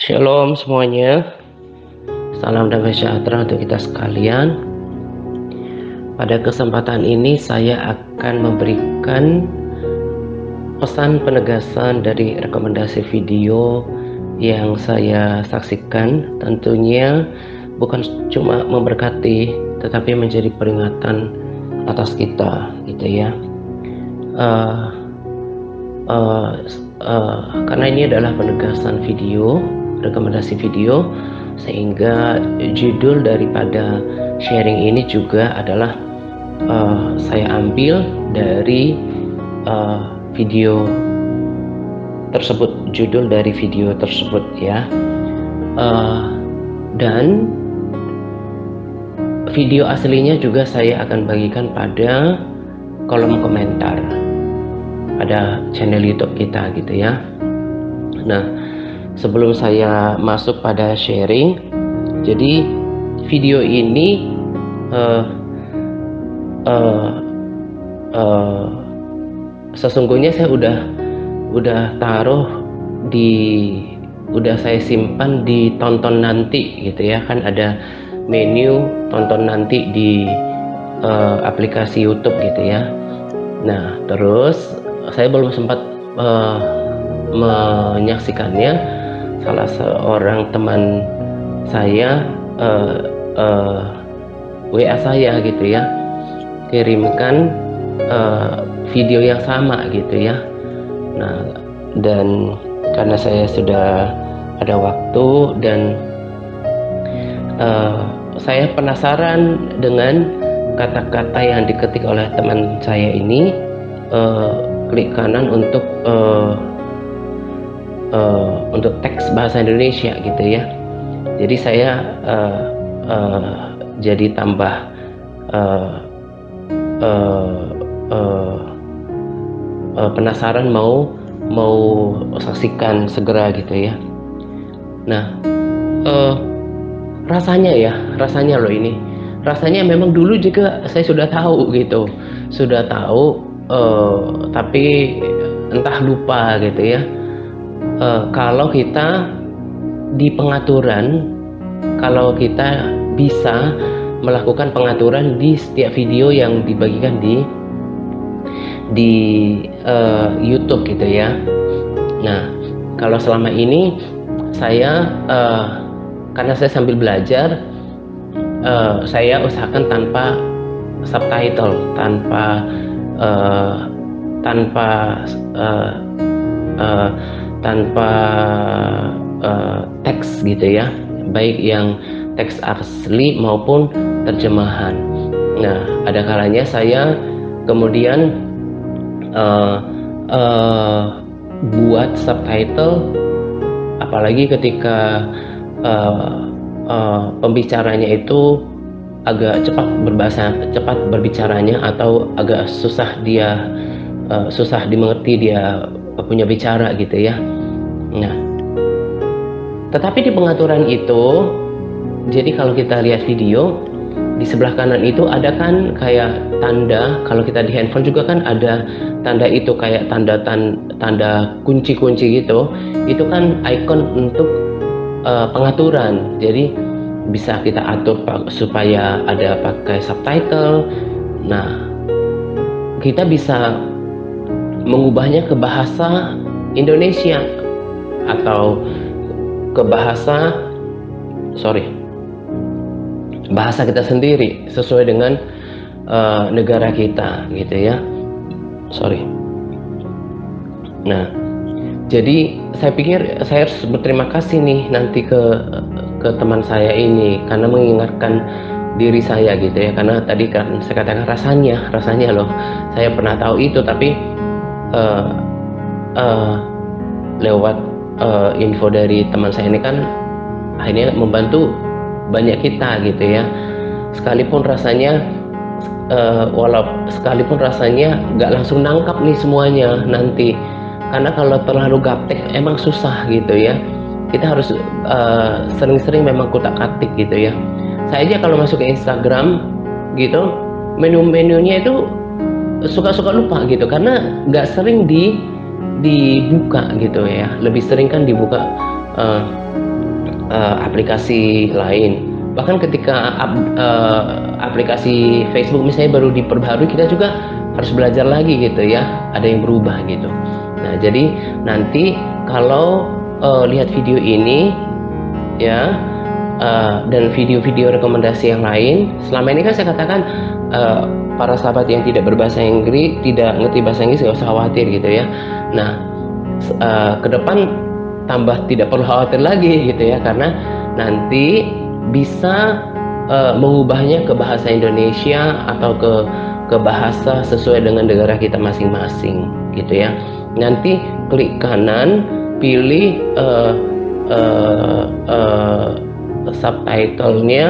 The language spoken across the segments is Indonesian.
Shalom semuanya, salam damai sejahtera untuk kita sekalian. Pada kesempatan ini saya akan memberikan pesan penegasan dari rekomendasi video yang saya saksikan. Tentunya bukan cuma memberkati, tetapi menjadi peringatan atas kita, gitu ya. Karena ini adalah penegasan video, rekomendasi video, sehingga judul daripada sharing ini juga adalah saya ambil dari video tersebut, judul dari video tersebut ya. Dan video aslinya juga saya akan bagikan pada kolom komentar pada channel YouTube kita, gitu ya. Nah, sebelum saya masuk pada sharing, jadi video ini sesungguhnya saya udah taruh udah saya simpan di tonton nanti, gitu ya. Kan ada menu tonton nanti di aplikasi YouTube, gitu ya. Nah, terus saya belum sempat menyaksikannya. Salah seorang teman saya WA saya, gitu ya, kirimkan video yang sama, gitu ya. Nah, dan karena saya sudah ada waktu dan saya penasaran dengan kata-kata yang diketik oleh teman saya ini, klik kanan untuk teks bahasa Indonesia, gitu ya. Jadi saya jadi tambah penasaran, mau saksikan segera, gitu ya. Nah, rasanya loh, ini rasanya memang dulu juga saya sudah tahu, gitu, tapi entah lupa, gitu ya. Kalau kita di pengaturan, kalau kita bisa melakukan pengaturan di setiap video yang dibagikan di YouTube, gitu ya. Nah, kalau selama ini saya karena saya sambil belajar, saya usahakan tanpa subtitle, tanpa teks, gitu ya, baik yang teks asli maupun terjemahan. Nah, ada kalanya saya kemudian buat subtitle, apalagi ketika pembicaranya itu agak cepat berbicaranya, atau agak susah dimengerti dia punya bicara, gitu ya. Nah, tetapi di pengaturan itu, jadi kalau kita lihat video di sebelah kanan itu ada kan kayak tanda. Kalau kita di handphone juga kan ada tanda itu, kayak tanda kunci-kunci gitu. Itu kan icon untuk pengaturan. Jadi bisa kita atur supaya ada pakai subtitle. Nah, kita bisa mengubahnya ke bahasa Indonesia atau ke bahasa kita sendiri, sesuai dengan negara kita, gitu ya. Nah, jadi saya pikir saya harus berterima kasih nih nanti ke teman saya ini, karena mengingatkan diri saya, gitu ya. Karena tadi kan saya katakan rasanya loh, saya pernah tahu itu, tapi lewat info dari teman saya ini kan akhirnya membantu banyak kita, gitu ya. Sekalipun rasanya nggak langsung nangkap nih semuanya nanti, karena kalau terlalu gaptek emang susah, gitu ya. Kita harus sering-sering memang kutak-atik, gitu ya. Saya aja kalau masuk ke Instagram, gitu, menu-menunya itu suka-suka lupa, gitu, karena nggak sering dibuka, gitu ya. Lebih sering kan dibuka aplikasi lain. Bahkan ketika aplikasi Facebook misalnya baru diperbarui, kita juga harus belajar lagi gitu ya, ada yang berubah gitu. Nah, jadi nanti kalau lihat video ini ya, dan video-video rekomendasi yang lain, selama ini kan saya katakan para sahabat yang tidak berbahasa Inggris, tidak ngerti bahasa Inggris, nggak usah khawatir gitu ya. Nah, ke depan tambah tidak perlu khawatir lagi gitu ya, karena nanti bisa mengubahnya ke bahasa Indonesia atau ke bahasa sesuai dengan negara kita masing-masing gitu ya. Nanti klik kanan, pilih subtitlenya,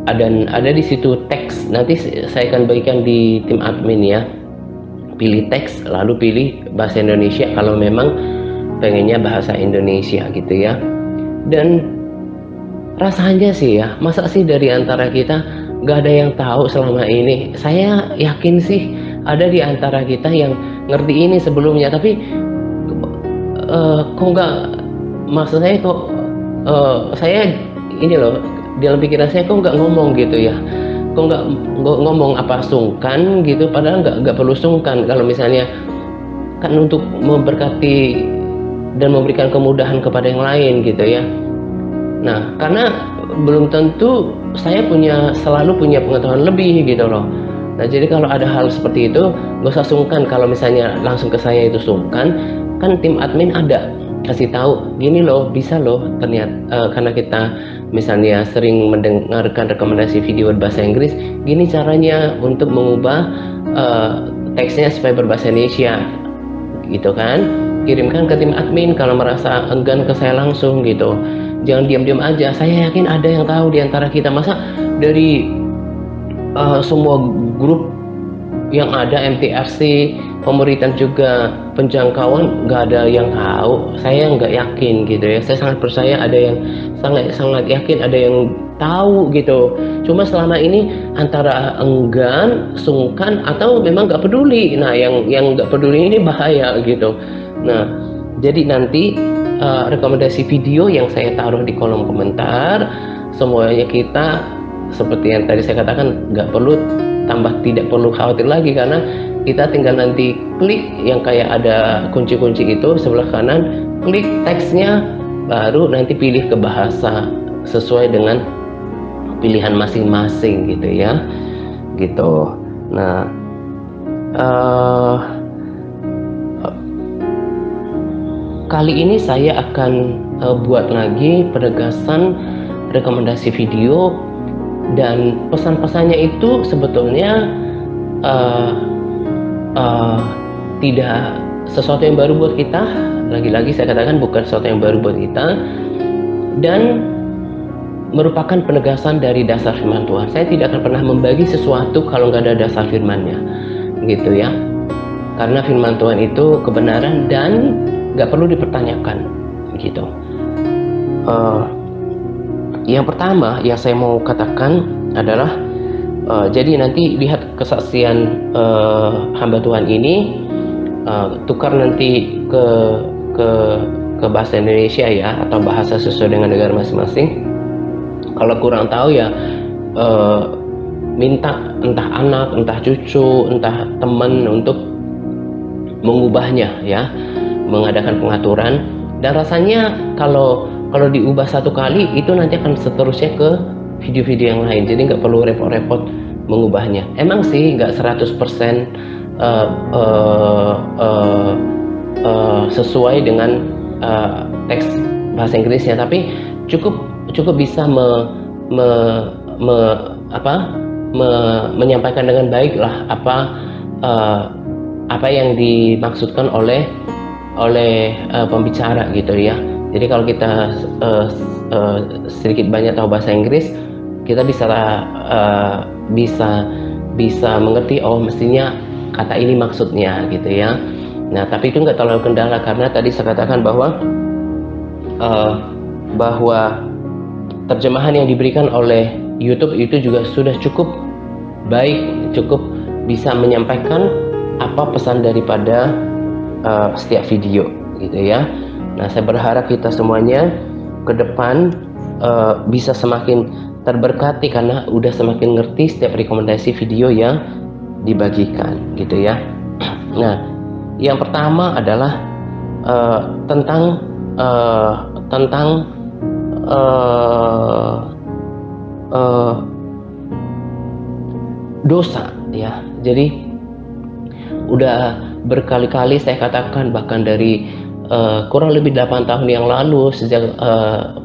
ada di situ teks. Nanti saya akan bagikan di tim admin ya. Pilih teks, lalu pilih bahasa Indonesia kalau memang pengennya bahasa Indonesia gitu ya. Dan rasanya sih ya, masa sih dari antara kita gak ada yang tahu selama ini? Saya yakin sih ada di antara kita yang ngerti ini sebelumnya, tapi kok nggak, maksud saya kok saya ini loh, dalam pikiran saya kok nggak ngomong gitu ya, kok nggak ngomong, apa sungkan gitu, padahal nggak perlu sungkan kalau misalnya kan untuk memberkati dan memberikan kemudahan kepada yang lain gitu ya. Nah, karena belum tentu saya selalu punya pengetahuan lebih gitu loh. Nah, jadi kalau ada hal seperti itu nggak usah sungkan. Kalau misalnya langsung ke saya itu sungkan, kan tim admin ada kasih tahu gini loh, bisa loh ternyata, karena kita misalnya sering mendengarkan rekomendasi video berbahasa Inggris, gini caranya untuk mengubah teksnya supaya berbahasa Indonesia gitu kan. Kirimkan ke tim admin kalau merasa enggan ke saya langsung gitu, jangan diam-diam aja. Saya yakin ada yang tahu di antara kita. Masa dari semua grup yang ada, MTRC, pemuritan juga penjangkauan, nggak ada yang tahu. Saya nggak yakin gitu ya. Saya sangat percaya ada yang sangat yakin ada yang tahu gitu. Cuma selama ini antara enggan, sungkan, atau memang nggak peduli. Nah, yang nggak peduli ini bahaya gitu. Nah, jadi nanti rekomendasi video yang saya taruh di kolom komentar, semuanya kita seperti yang tadi saya katakan, tidak perlu khawatir lagi, karena kita tinggal nanti klik yang kayak ada kunci-kunci itu sebelah kanan, klik teksnya, baru nanti pilih ke bahasa sesuai dengan pilihan masing-masing gitu ya, gitu. Nah, kali ini saya akan buat lagi penegasan rekomendasi video, dan pesan-pesannya itu sebetulnya tidak sesuatu yang baru buat kita. Lagi-lagi saya katakan bukan sesuatu yang baru buat kita, dan merupakan penegasan dari dasar firman Tuhan. Saya tidak akan pernah membagi sesuatu kalau nggak ada dasar firman-nya gitu ya, karena firman Tuhan itu kebenaran dan nggak perlu dipertanyakan gitu. Yang pertama yang saya mau katakan adalah jadi nanti lihat kesaksian hamba Tuhan ini, tukar nanti ke bahasa Indonesia ya, atau bahasa sesuai dengan negara masing-masing. Kalau kurang tahu ya minta entah anak, entah cucu, entah teman untuk mengubahnya ya, mengadakan pengaturan. Dan rasanya kalau diubah satu kali, itu nanti akan seterusnya ke video-video yang lain, jadi nggak perlu repot-repot mengubahnya. Emang sih nggak 100% sesuai dengan teks bahasa Inggrisnya, tapi cukup bisa menyampaikan dengan baik lah apa yang dimaksudkan oleh pembicara gitu ya. Jadi kalau kita sedikit banyak tahu bahasa Inggris, kita bisa mengerti, oh mestinya kata ini maksudnya gitu ya. Nah, tapi itu nggak terlalu kendala, karena tadi saya katakan bahwa terjemahan yang diberikan oleh YouTube itu juga sudah cukup baik, cukup bisa menyampaikan apa pesan daripada setiap video gitu ya. Nah, saya berharap kita semuanya ke depan bisa semakin terberkati karena udah semakin ngerti setiap rekomendasi video yang dibagikan gitu ya. Nah, yang pertama adalah tentang dosa ya. Jadi udah berkali-kali saya katakan, bahkan dari kurang lebih 8 tahun yang lalu sejak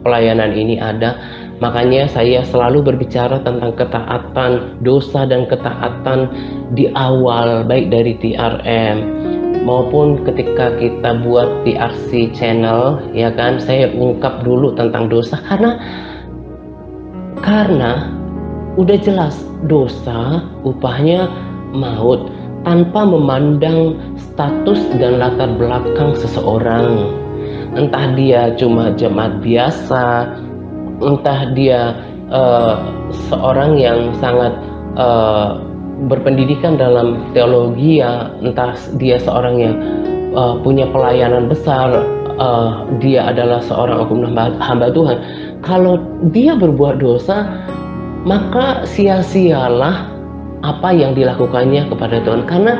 pelayanan ini ada, makanya saya selalu berbicara tentang ketaatan, dosa dan ketaatan di awal, baik dari TRM maupun ketika kita buat TRC channel ya kan. Saya ungkap dulu tentang dosa karena udah jelas dosa upahnya maut, tanpa memandang status dan latar belakang seseorang. Entah dia cuma jemaat biasa, entah dia seorang yang sangat berpendidikan dalam teologi ya, entah dia seorang yang punya pelayanan besar, dia adalah seorang oknum hamba Tuhan. Kalau dia berbuat dosa, maka sia-sialah apa yang dilakukannya kepada Tuhan, karena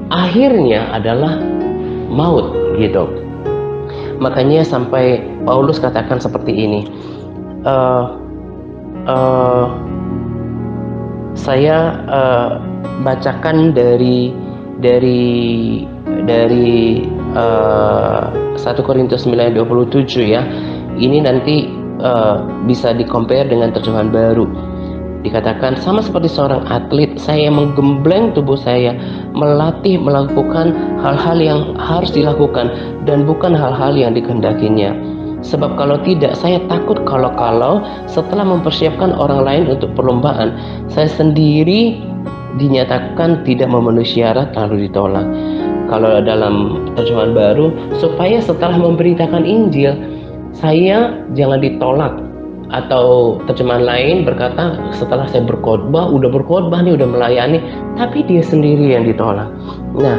akhirnya adalah maut gitu. Makanya sampai Paulus katakan seperti ini. Saya bacakan dari 1 Korintus 9:27 ya. Ini nanti bisa di-compare dengan terjemahan baru. Dikatakan, sama seperti seorang atlet, saya menggembleng tubuh saya, melatih melakukan hal-hal yang harus dilakukan dan bukan hal-hal yang dikehendakinya. Sebab kalau tidak, saya takut kalau setelah mempersiapkan orang lain untuk perlombaan, saya sendiri dinyatakan tidak memenuhi syarat lalu ditolak. Kalau dalam terjemahan baru, supaya setelah memberitakan Injil, saya jangan ditolak. Atau terjemahan lain berkata, setelah saya berkhotbah, udah berkhotbah nih, udah melayani, tapi dia sendiri yang ditolak. Nah,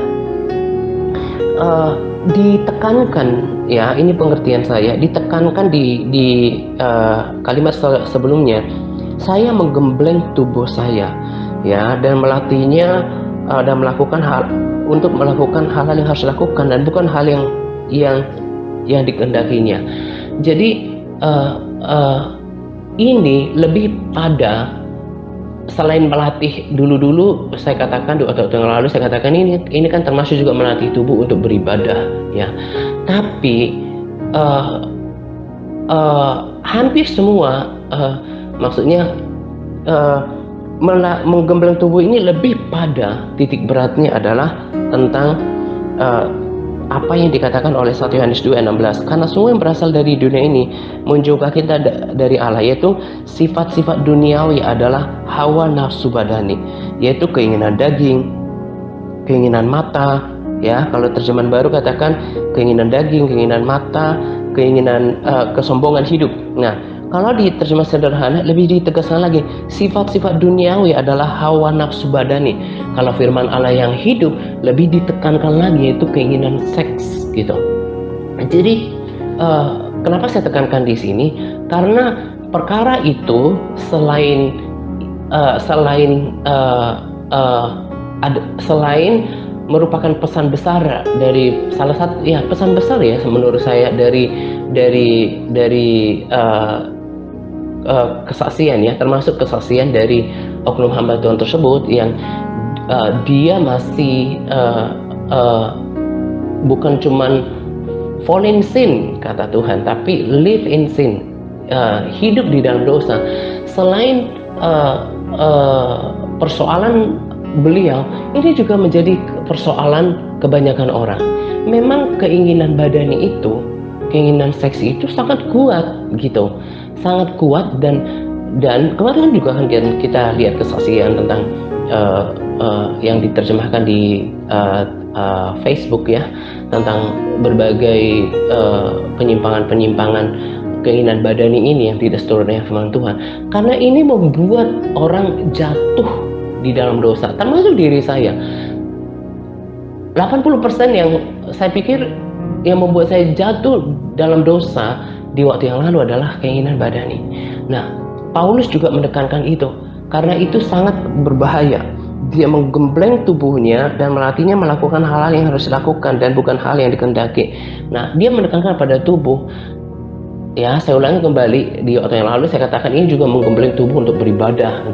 ditekankan ya, ini pengertian saya, ditekankan di kalimat sebelumnya, saya menggembleng tubuh saya ya, dan melatihnya dan melakukan hal untuk melakukan hal-hal yang harus dilakukan dan bukan hal yang dikehendakinya. Jadi ini lebih pada, selain melatih dulu saya katakan, 2 tahun yang lalu saya katakan, ini kan termasuk juga melatih tubuh untuk beribadah ya. Tapi hampir semua maksudnya menggembleng tubuh ini lebih pada titik beratnya adalah tentang apa yang dikatakan oleh 1 Yohanes 2:16, karena semua yang berasal dari dunia ini menjauhkan kita dari Allah, yaitu sifat-sifat duniawi adalah hawa nafsu badani, yaitu keinginan daging, keinginan mata ya. Kalau terjemahan baru katakan keinginan daging, keinginan mata, keinginan kesombongan hidup. Nah, kalau di terjemah sederhana lebih ditegaskan lagi, sifat-sifat duniawi adalah hawa nafsu badani. Kalau firman Allah yang hidup lebih ditekankan lagi, yaitu keinginan seks gitu. Jadi kenapa saya tekankan di sini? Karena perkara itu selain merupakan pesan besar dari salah satu ya, pesan besar ya menurut saya dari kesaksian ya, termasuk kesaksian dari oknum hamba Tuhan tersebut yang dia masih bukan cuman fall in sin kata Tuhan, tapi live in sin, hidup di dalam dosa. Selain persoalan beliau, ini juga menjadi persoalan kebanyakan orang. Memang keinginan badani itu, keinginan seks itu sangat kuat gitu, sangat kuat. Dan kemarin juga kan kita lihat kesaksian tentang yang diterjemahkan di Facebook ya, tentang berbagai penyimpangan keinginan badani ini yang tidak seturut dengan firman Tuhan. Karena ini membuat orang jatuh di dalam dosa, termasuk diri saya. 80% yang saya pikir yang membuat saya jatuh dalam dosa di waktu yang lalu adalah keinginan badani. Nah, Paulus juga menekankan itu karena itu sangat berbahaya. Dia menggembleng tubuhnya dan melatihnya melakukan hal-hal yang harus dilakukan dan bukan hal yang dikehendaki. Nah, dia menekankan pada tubuh. Ya, saya ulangi kembali, di waktu yang lalu saya katakan ini juga menggembleng tubuh untuk beribadah,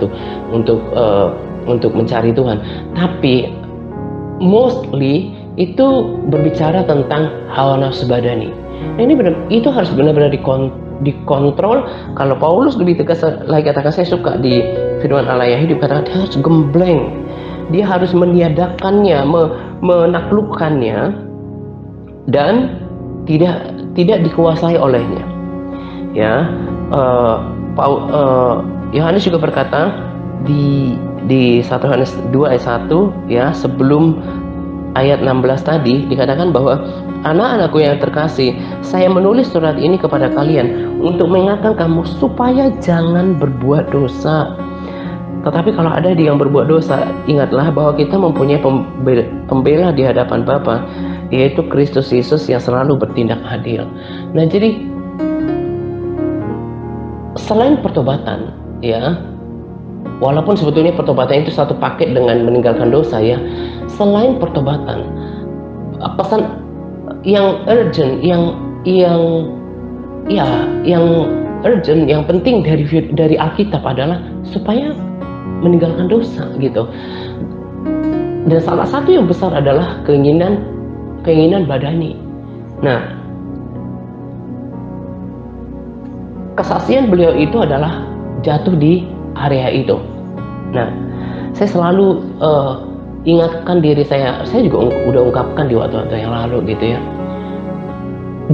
untuk mencari Tuhan. Tapi mostly itu berbicara tentang hawa nafsu badani. Nah, itu harus benar-benar dikontrol. Kalau Paulus lebih tegas lagi katakan, saya suka di firman Allah yang hidup, katakan dia harus gembleng, dia harus meniadakannya, menaklukkannya, dan tidak dikuasai olehnya. Ya, Yohanes juga berkata di 1 Yohanes 2 ayat 1 ya, sebelum ayat 16 tadi dikatakan bahwa anak-anakku yang terkasih, saya menulis surat ini kepada kalian untuk mengingatkan kamu supaya jangan berbuat dosa. Tetapi kalau ada yang berbuat dosa, ingatlah bahwa kita mempunyai pembela di hadapan Bapa, yaitu Kristus Yesus yang selalu bertindak adil. Nah, jadi selain pertobatan, ya, walaupun sebetulnya pertobatan itu satu paket dengan meninggalkan dosa, ya, selain pertobatan, pesan yang urgent, yang urgent, yang penting dari Alkitab adalah supaya meninggalkan dosa, gitu. Dan salah satu yang besar adalah keinginan badani. Nah, kesaksian beliau itu adalah jatuh di area itu. Nah, saya selalu ingatkan diri saya juga udah ungkapkan di waktu-waktu yang lalu, gitu ya.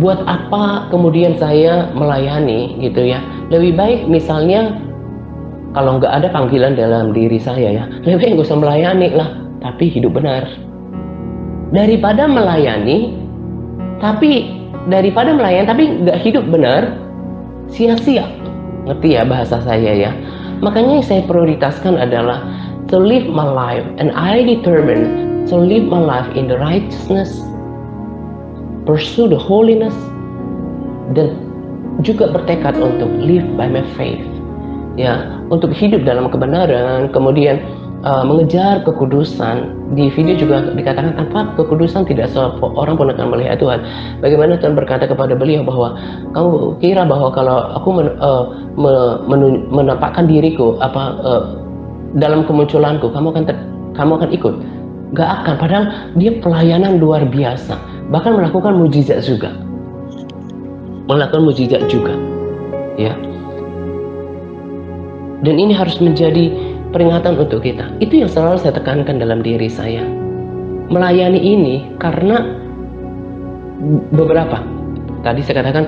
Buat apa kemudian saya melayani, gitu ya? Lebih baik misalnya kalau nggak ada panggilan dalam diri saya, ya, lebih baik nggak usah melayani lah, tapi hidup benar. Daripada melayani tapi nggak hidup benar, sia-sia. Ngerti ya bahasa saya, ya? Makanya yang saya prioritaskan adalah to live my life, and I determine to live my life in the righteousness, pursue the holiness, dan juga bertekad untuk live by my faith, ya, untuk hidup dalam kebenaran, kemudian mengejar kekudusan. Di video juga dikatakan tanpa kekudusan tidak seorang pun akan melihat Tuhan. Bagaimana Tuhan berkata kepada beliau bahwa kamu kira bahwa kalau aku menampakkan diriku dalam kemunculanku, kamu akan ikut? Gak akan. Padahal dia pelayanan luar biasa, bahkan melakukan mujizat juga, ya. Dan ini harus menjadi peringatan untuk kita. Itu yang selalu saya tekankan dalam diri saya. Melayani ini karena beberapa. Tadi saya katakan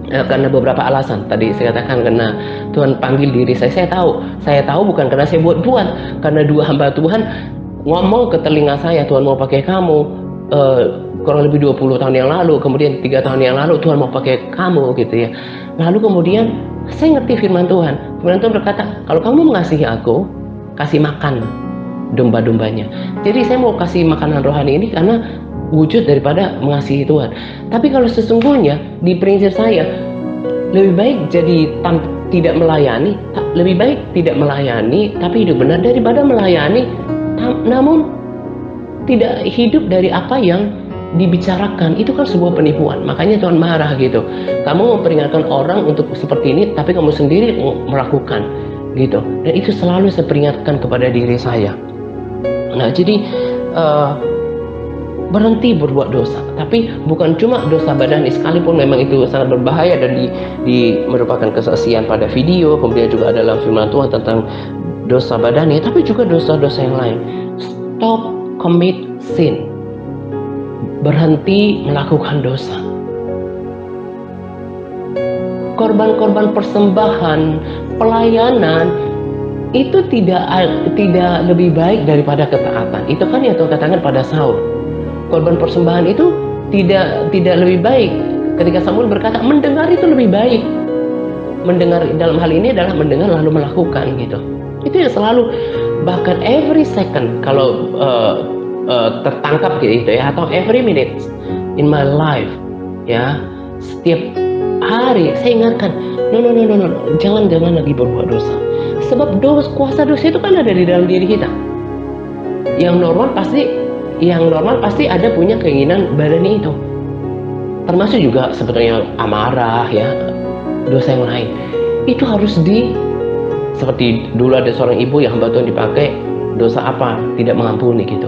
karena beberapa alasan. Tadi saya katakan karena Tuhan panggil diri saya. Saya tahu bukan karena saya buat-buat. Karena dua hamba Tuhan ngomong ke telinga saya, Tuhan mau pakai kamu. Kurang lebih 20 tahun yang lalu, kemudian 3 tahun yang lalu Tuhan mau pakai kamu, gitu ya. Lalu kemudian saya ngerti firman Tuhan. Firman Tuhan berkata, kalau kamu mengasihi aku, kasih makan domba-dombanya. Jadi saya mau kasih makanan rohani ini karena wujud daripada mengasihi Tuhan. Tapi kalau sesungguhnya di prinsip saya, lebih baik tidak melayani, tapi hidup benar, daripada melayani namun tidak hidup dari apa yang dibicarakan. Itu kan sebuah penipuan. Makanya Tuhan marah, gitu. Kamu memperingatkan orang untuk seperti ini, tapi kamu sendiri melakukan, gitu. Dan itu selalu saya peringatkan kepada diri saya. Nah, jadi berhenti berbuat dosa. Tapi bukan cuma dosa badani, sekalipun memang itu sangat berbahaya dan merupakan kesaksian pada video, kemudian juga dalam firman Tuhan tentang dosa badani, tapi juga dosa-dosa yang lain. Stop commit sin. Berhenti melakukan dosa. Korban-korban persembahan, pelayanan itu tidak lebih baik daripada ketaatan. Itu kan yang Tuhan katakan pada Saul. Korban persembahan itu tidak lebih baik. Ketika Samuel berkata mendengar itu lebih baik. Mendengar dalam hal ini adalah mendengar lalu melakukan, gitu. Itu yang selalu, bahkan every second kalau tertangkap, gitu ya, atau every minute in my life, ya. Setiap hari saya ingatkan, no, jangan lagi berbuat dosa. Sebab kuasa dosa itu kan ada di dalam diri kita. Yang normal pasti ada punya keinginan badani itu. Termasuk juga sebetulnya amarah, ya, dosa yang lain. Itu harus seperti dulu ada seorang ibu yang hamba Tuhan dipakai, dosa apa? Tidak mengampuni gitu.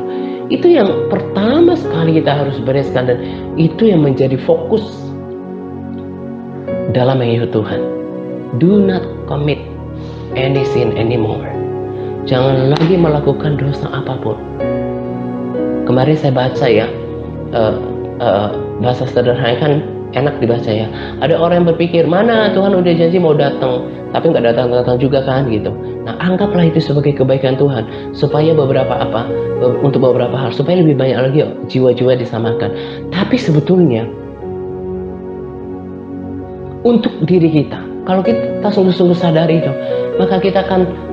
Itu yang pertama sekali kita harus bereskan, dan itu yang menjadi fokus dalam mengikut Tuhan. Do not commit any sin anymore. Jangan lagi melakukan dosa apapun. Kemarin saya baca, ya, bahasa sederhana kan enak dibaca, ya. Ada orang yang berpikir, mana Tuhan udah janji mau datang, tapi nggak datang juga kan gitu. Nah, anggaplah itu sebagai kebaikan Tuhan, supaya untuk beberapa hal, supaya lebih banyak lagi jiwa-jiwa diselamatkan. Tapi sebetulnya untuk diri kita, kalau kita sungguh-sungguh sadar itu, maka kita akan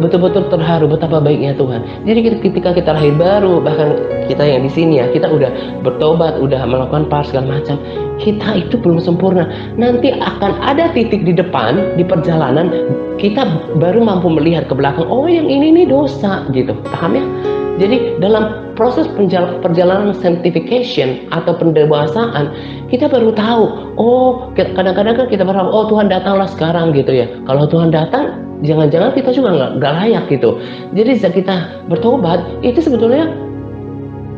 betul-betul terharu betapa baiknya Tuhan. Jadi ketika kita lahir baru, bahkan kita yang di sini, ya, kita udah bertobat, udah melakukan segala macam, kita itu belum sempurna. Nanti akan ada titik di depan, di perjalanan, kita baru mampu melihat ke belakang, oh yang ini nih dosa gitu, paham ya? Jadi dalam proses perjalanan sanctification atau pendewasaan, kita baru tahu, oh kadang-kadang kan kita berharap, oh Tuhan datanglah sekarang gitu, ya. Kalau Tuhan datang, jangan-jangan kita juga nggak layak gitu. Jadi saat kita bertobat, itu sebetulnya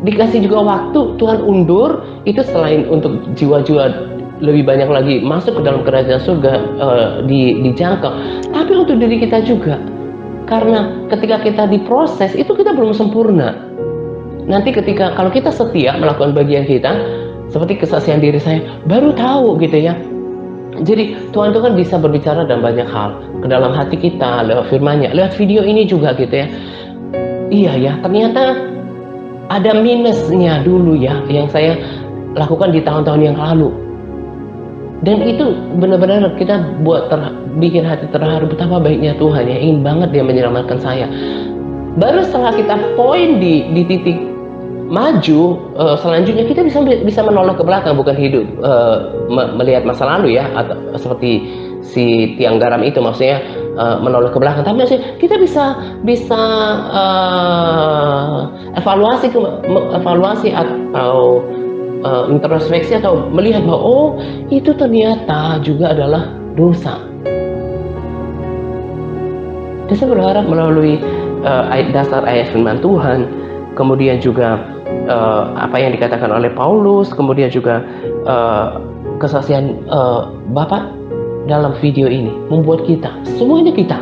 dikasih juga waktu, Tuhan undur, itu selain untuk jiwa-jiwa lebih banyak lagi masuk ke dalam kerajaan surga, dijangkau, tapi untuk diri kita juga. Karena ketika kita diproses, itu kita belum sempurna. Nanti kalau kita setia melakukan bagian kita, seperti kesaksian diri saya, baru tahu gitu, ya. Jadi Tuhan itu kan bisa berbicara dalam banyak hal, ke dalam hati kita, lewat firman-Nya, lewat video ini juga gitu, ya. Iya, ya, ternyata ada minusnya dulu, ya, yang saya lakukan di tahun-tahun yang lalu. Dan itu benar-benar kita bikin hati terharu betapa baiknya Tuhan, ya, ingin banget Dia menyelamatkan saya. Baru setelah kita poin di titik maju, selanjutnya kita bisa menoleh ke belakang, bukan hidup melihat masa lalu, ya, atau seperti si tiang garam itu, maksudnya menoleh ke belakang, tapi maksudnya kita bisa evaluasi atau introspeksi, atau melihat bahwa oh itu ternyata juga adalah dosa. Dan saya berharap melalui dasar ayat firman Tuhan, kemudian juga apa yang dikatakan oleh Paulus, kemudian juga kesaksian Bapak dalam video ini, membuat kita, semuanya kita,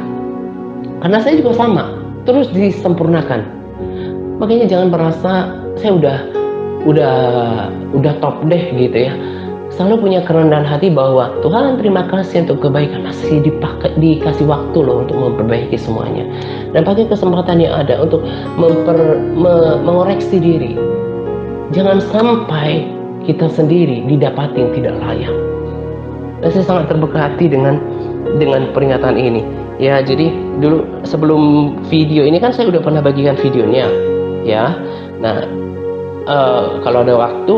karena saya juga sama, terus disempurnakan. Makanya jangan merasa saya udah top deh gitu, ya. Selalu punya kerendahan hati bahwa Tuhan, terima kasih untuk kebaikan, masih dikasih waktu loh untuk memperbaiki semuanya, dan pakai kesempatan yang ada untuk mengoreksi diri. Jangan sampai kita sendiri didapatin tidak layak. Dan saya sangat terberkati dengan peringatan ini, ya. Jadi dulu sebelum video ini kan saya udah pernah bagikan videonya, ya. Nah, kalau ada waktu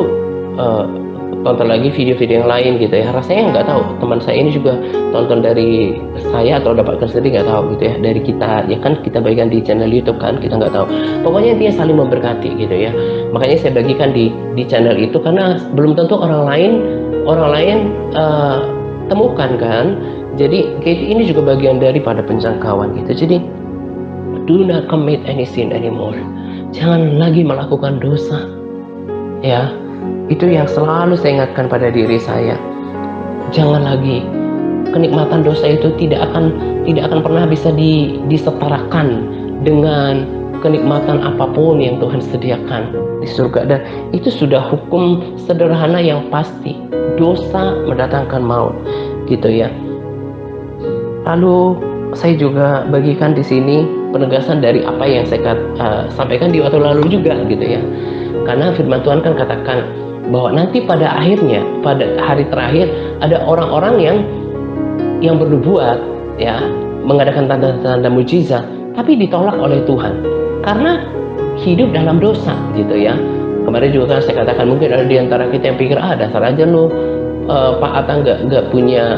tonton lagi video-video yang lain gitu, ya. Rasanya nggak tahu, teman saya ini juga tonton dari saya atau dapatkan sendiri, nggak tahu gitu, ya, dari kita, ya kan kita bagikan di channel YouTube kan, kita nggak tahu. Pokoknya dia saling memberkati gitu, ya. Makanya saya bagikan di channel itu, karena belum tentu orang lain temukan kan. Jadi ini juga bagian daripada penjangkauan gitu. Jadi do not commit any sin anymore. Jangan lagi melakukan dosa, ya. Itu yang selalu saya ingatkan pada diri saya. Jangan lagi. Kenikmatan dosa itu tidak akan pernah bisa disetarakan dengan kenikmatan apapun yang Tuhan sediakan di surga. Dan itu sudah hukum sederhana yang pasti. Dosa mendatangkan maut, gitu, ya. Lalu saya juga bagikan di sini penegasan dari apa yang saya sampaikan di waktu lalu juga, gitu, ya. Karena firman Tuhan kan katakan bahwa nanti pada akhirnya, pada hari terakhir, ada orang-orang yang berbuat, ya, mengadakan tanda-tanda mujizat, tapi ditolak oleh Tuhan karena hidup dalam dosa, gitu, ya. Kemarin juga kan saya katakan mungkin ada di antara kita yang pikir dasar aja lu Pak Atta nggak punya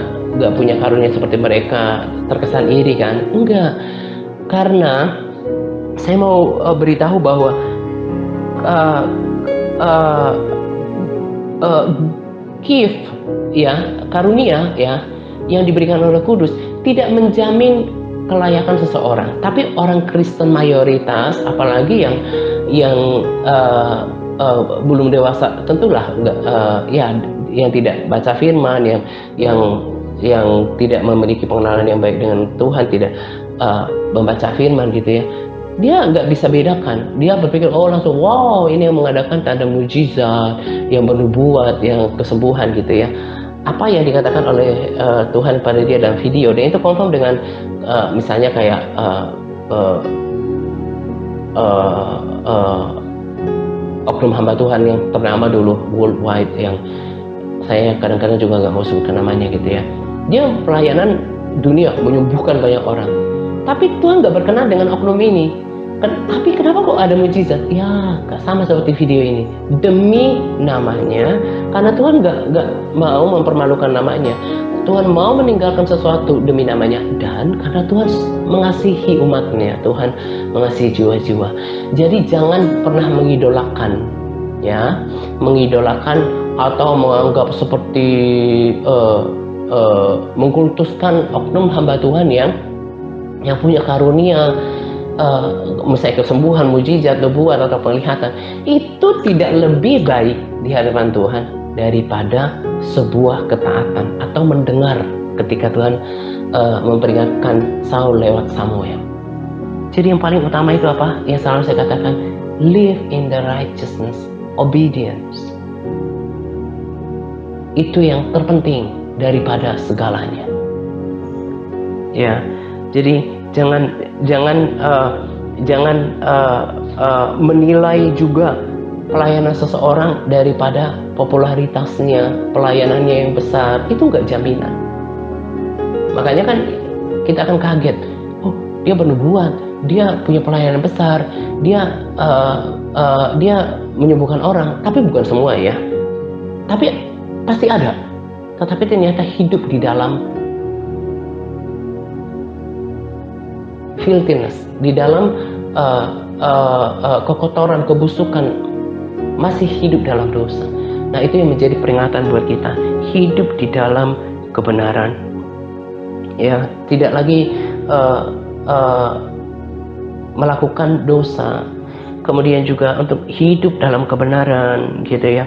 karunia seperti mereka, terkesan iri kan? Enggak, karena saya mau beritahu bahwa uh, uh, uh, gift ya, karunia ya yang diberikan oleh Kudus tidak menjamin kelayakan seseorang. Tapi orang Kristen mayoritas, apalagi yang belum dewasa, tentulah enggak, ya yang tidak baca firman, yang tidak memiliki pengenalan yang baik dengan Tuhan, tidak membaca firman gitu ya, dia nggak bisa bedakan. Dia berpikir langsung wow ini yang mengadakan tanda mujizat, yang bernubuat, yang kesembuhan gitu ya, apa yang dikatakan oleh Tuhan pada dia dalam video, dan itu confirm dengan misalnya kayak oknum hamba Tuhan yang ternama dulu worldwide, yang saya kadang-kadang juga nggak mau sebutkan namanya gitu ya. Dia pelayanan dunia, menyembuhkan banyak orang, tapi Tuhan nggak berkenan dengan oknum ini. Tapi kenapa kok ada mujizat? Ya, sama seperti video ini, demi namanya, karena Tuhan nggak mau mempermalukan namanya. Tuhan mau meninggalkan sesuatu demi namanya, dan karena Tuhan mengasihi umatnya, Tuhan mengasihi jiwa-jiwa. Jadi jangan pernah mengidolakan, ya, mengidolakan atau menganggap seperti mengkultuskan oknum hamba Tuhan yang punya karunia, misalnya kesembuhan, mujizat, nubuat atau penglihatan. Itu tidak lebih baik di hadapan Tuhan daripada sebuah ketaatan atau mendengar ketika Tuhan memperingatkan Saul lewat Samuel. Jadi yang paling utama itu apa? Yang selalu saya katakan, live in the righteousness, obedience. Itu yang terpenting daripada segalanya. Ya, jadi jangan menilai juga pelayanan seseorang daripada popularitasnya, pelayanannya yang besar. Itu nggak jaminan. Makanya kan kita akan kaget, dia bernubuat, dia punya pelayanan besar, dia menyembuhkan orang, tapi bukan semua ya. Tapi pasti ada. Tetapi ternyata hidup di dalam filthiness, di dalam kekotoran, kebusukan, masih hidup dalam dosa. Nah, itu yang menjadi peringatan buat kita, hidup di dalam kebenaran, ya, tidak lagi melakukan dosa, kemudian juga untuk hidup dalam kebenaran, gitu ya.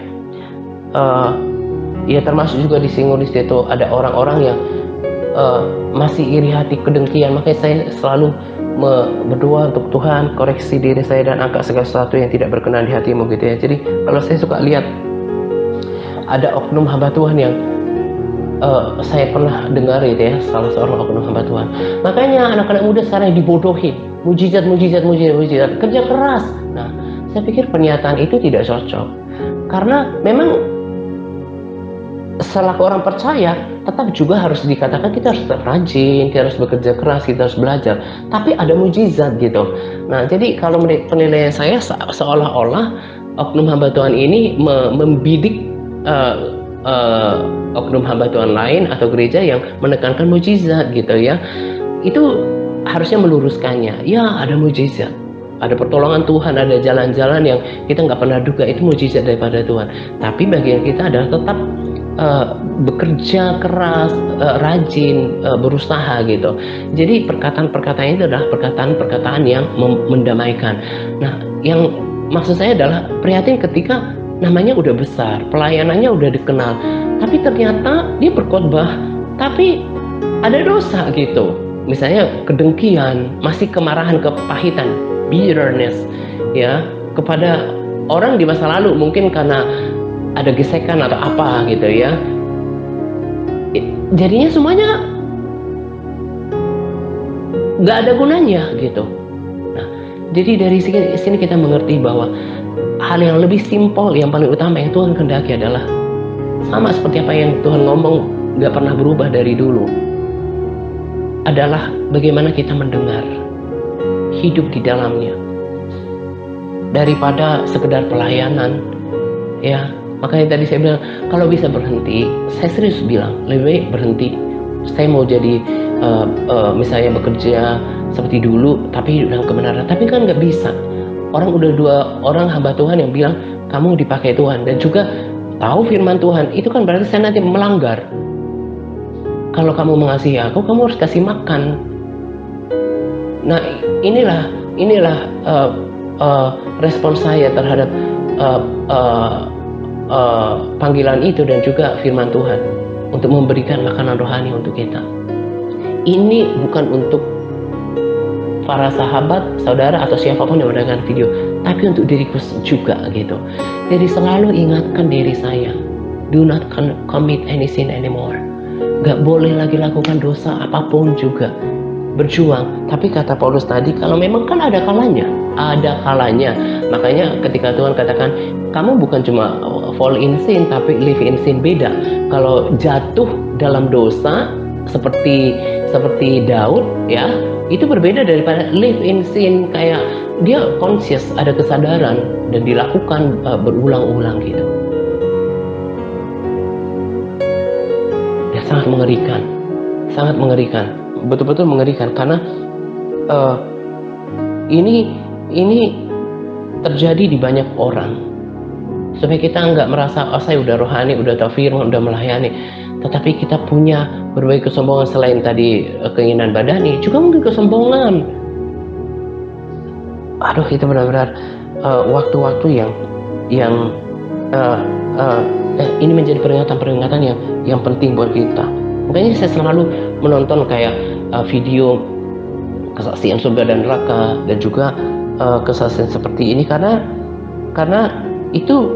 Ya, termasuk juga disinggung di situ ada orang-orang yang masih iri hati, kedengkian. Makanya saya selalu berdoa untuk Tuhan, koreksi diri saya dan angkat segala sesuatu yang tidak berkenan di hatimu, gitu ya. Jadi kalau saya suka lihat ada oknum hamba Tuhan yang saya pernah dengar gitu ya, salah seorang oknum hamba Tuhan. Makanya anak-anak muda sekarang dibodohin, mujizat, kerja keras. Nah, saya pikir pernyataan itu tidak cocok, karena memang selaku orang percaya tetap juga harus dikatakan kita harus tetap rajin, kita harus bekerja keras, kita harus belajar, tapi ada mujizat gitu. Nah, jadi kalau penilaian saya seolah-olah oknum hamba Tuhan ini membidik oknum hamba Tuhan lain atau gereja yang menekankan mujizat gitu ya. Itu harusnya meluruskannya. Ya, ada mujizat, ada pertolongan Tuhan, ada jalan-jalan yang kita nggak pernah duga, itu mujizat daripada Tuhan. Tapi bagian kita adalah tetap bekerja keras, rajin, berusaha gitu. Jadi perkataan-perkataan itu adalah perkataan-perkataan yang mendamaikan. Nah, yang maksud saya adalah prihatin ketika namanya udah besar, pelayanannya udah dikenal, tapi ternyata dia berkhotbah, tapi ada dosa gitu. Misalnya kedengkian, masih kemarahan, kepahitan, bitterness, ya, kepada orang di masa lalu, mungkin karena ada gesekan atau apa gitu ya. Jadinya semuanya nggak ada gunanya gitu. Nah, jadi dari sini kita mengerti bahwa hal yang lebih simpel, yang paling utama yang Tuhan kehendaki adalah sama seperti apa yang Tuhan ngomong, nggak pernah berubah dari dulu, adalah bagaimana kita mendengar, hidup di dalamnya. daripada sekedar pelayanan. Ya, makanya tadi saya bilang kalau bisa berhenti, saya serius bilang lebih baik berhenti. Saya mau jadi misalnya bekerja seperti dulu tapi hidup dalam kebenaran, tapi kan nggak bisa. Udah 2 orang hamba Tuhan yang bilang kamu dipakai Tuhan, dan juga tahu firman Tuhan itu kan berarti saya nanti melanggar. Kalau kamu mengasihi aku, kamu harus kasih makan. Nah, inilah respon saya terhadap panggilan itu dan juga firman Tuhan untuk memberikan makanan rohani untuk kita. Ini bukan untuk para sahabat, saudara, atau siapapun yang mendengarkan video, tapi untuk diriku juga gitu. Jadi selalu ingatkan diri saya, do not commit any sin anymore. Gak boleh lagi lakukan dosa apapun juga. Berjuang. Tapi kata Paulus tadi, kalau memang kan ada kalanya. Makanya ketika Tuhan katakan, kamu bukan cuma fall in sin, tapi live in sin, beda. Kalau jatuh dalam dosa seperti Daud, ya, itu berbeda daripada live in sin, kayak dia conscious, ada kesadaran dan dilakukan berulang-ulang gitu. Ya, sangat mengerikan, betul-betul mengerikan, karena ini terjadi di banyak orang, supaya kita nggak merasa saya udah rohani, udah tahu firman, udah melayani, tetapi kita punya berbagai kesombongan selain tadi keinginan badani, juga mungkin kesombongan. Aduh, itu benar-benar waktu-waktu yang ini menjadi peringatan yang penting buat kita. Makanya saya selalu menonton kayak video kesaksian surga dan neraka, dan juga kesaksian seperti ini, karena itu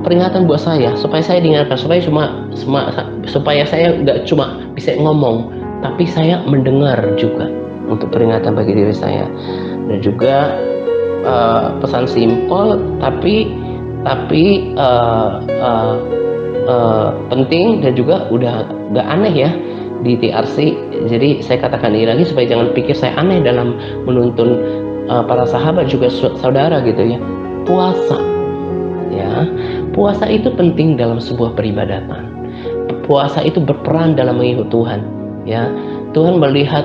peringatan buat saya, supaya saya diingatkan, supaya saya nggak cuma bisa ngomong, tapi saya mendengar juga, untuk peringatan bagi diri saya. Dan juga pesan simpel tapi penting, dan juga udah gak aneh ya di TRC. Jadi saya katakan ini lagi supaya jangan pikir saya aneh dalam menuntun para sahabat juga saudara gitu ya. Puasa itu penting dalam sebuah peribadatan. Puasa itu berperan dalam mengikut Tuhan, ya. Tuhan melihat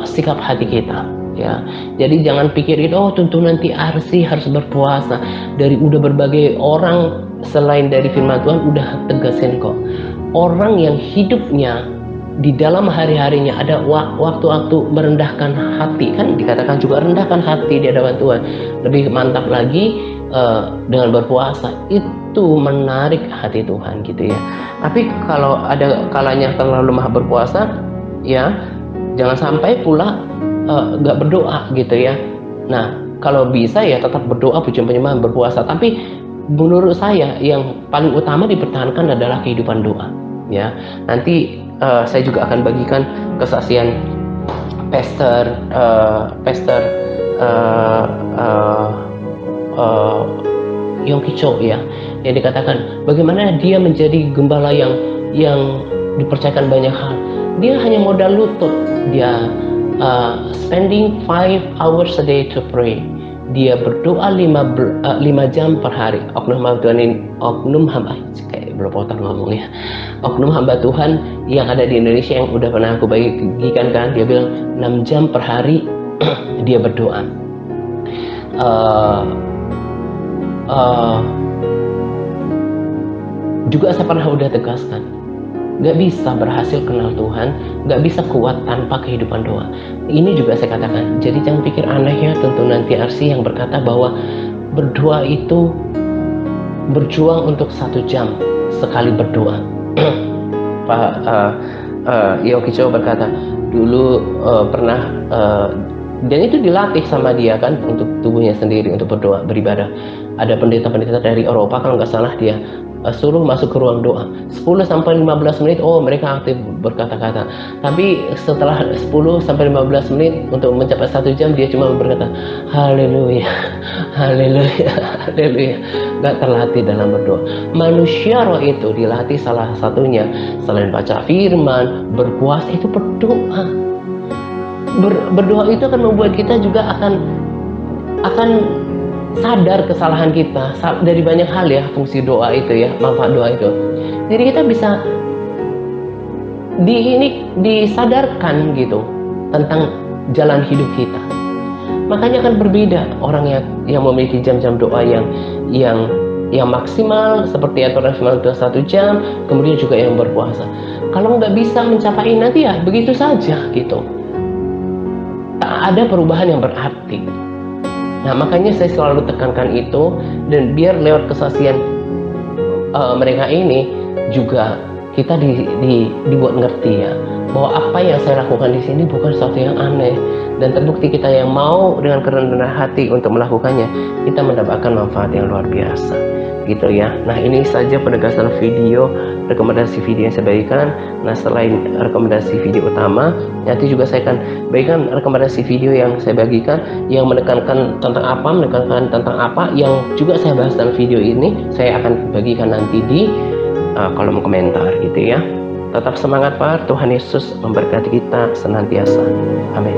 sikap hati kita, ya. Jadi jangan pikirin tuntunan TRC harus berpuasa. Udah berbagai orang selain dari firman Tuhan udah tegasin kok. Orang yang hidupnya di dalam hari-harinya ada waktu-waktu merendahkan hati, kan dikatakan juga rendahkan hati di hadapan Tuhan. Lebih mantap lagi dengan berpuasa, itu menarik hati Tuhan gitu ya. Tapi kalau ada kalanya terlalu lemah berpuasa, ya jangan sampai pula gak berdoa gitu ya. Nah, kalau bisa ya tetap berdoa, pujian penyembahan, berpuasa. Tapi menurut saya yang paling utama dipertahankan adalah kehidupan doa, ya. Nanti saya juga akan bagikan kesaksian Pastor Yongki Cho, ya, yang dikatakan bagaimana dia menjadi gembala yang dipercayakan banyak hal. Dia hanya modal lutut, dia spending 5 hours a day to pray. Dia berdoa 5 jam per hari. Oknum hamba Tuhan yang ada di Indonesia yang udah pernah aku bagikan kan, dia bilang 6 jam per hari dia berdoa. Juga saya pernah udah tegaskan, gak bisa berhasil kenal Tuhan, gak bisa kuat tanpa kehidupan doa. Ini juga saya katakan, jadi jangan pikir aneh ya tuntunan TRC yang berkata bahwa berdoa itu berjuang untuk 1 jam sekali berdoa. Pak Yongki Cho berkata dulu pernah dan itu dilatih sama dia kan, untuk tubuhnya sendiri untuk berdoa, beribadah. Ada pendeta-pendeta dari Eropa kalau nggak salah, dia suruh masuk ke ruang doa 10-15 menit, mereka aktif berkata-kata. Tapi setelah 10-15 menit untuk mencapai 1 jam, dia cuma berkata haleluya, haleluya, haleluya. Gak terlatih dalam berdoa. Manusia roh itu dilatih salah satunya selain baca firman, berpuasa, itu berdoa. Berdoa itu akan membuat kita juga akan sadar kesalahan kita dari banyak hal ya, fungsi doa itu ya, manfaat doa itu. Jadi kita bisa disadarkan gitu tentang jalan hidup kita. Makanya akan berbeda orang yang memiliki jam-jam doa yang maksimal seperti aturan firman Tuhan 1 jam, kemudian juga yang berpuasa. Kalau nggak bisa mencapai nanti ya begitu saja gitu. Tak ada perubahan yang berarti. Nah, makanya saya selalu tekankan itu, dan biar lewat kesaksian mereka ini juga kita dibuat ngerti ya, bahwa apa yang saya lakukan di sini bukan sesuatu yang aneh, dan terbukti kita yang mau dengan kerendahan hati untuk melakukannya, kita mendapatkan manfaat yang luar biasa gitu ya. Nah, ini saja penegasan rekomendasi video yang saya bagikan. Nah, selain rekomendasi video utama, nanti juga saya akan bagikan rekomendasi video yang saya bagikan yang menekankan tentang apa yang juga saya bahas dalam video ini. Saya akan bagikan nanti di kolom komentar gitu ya. Tetap semangat Pak, Tuhan Yesus memberkati kita senantiasa. Amin.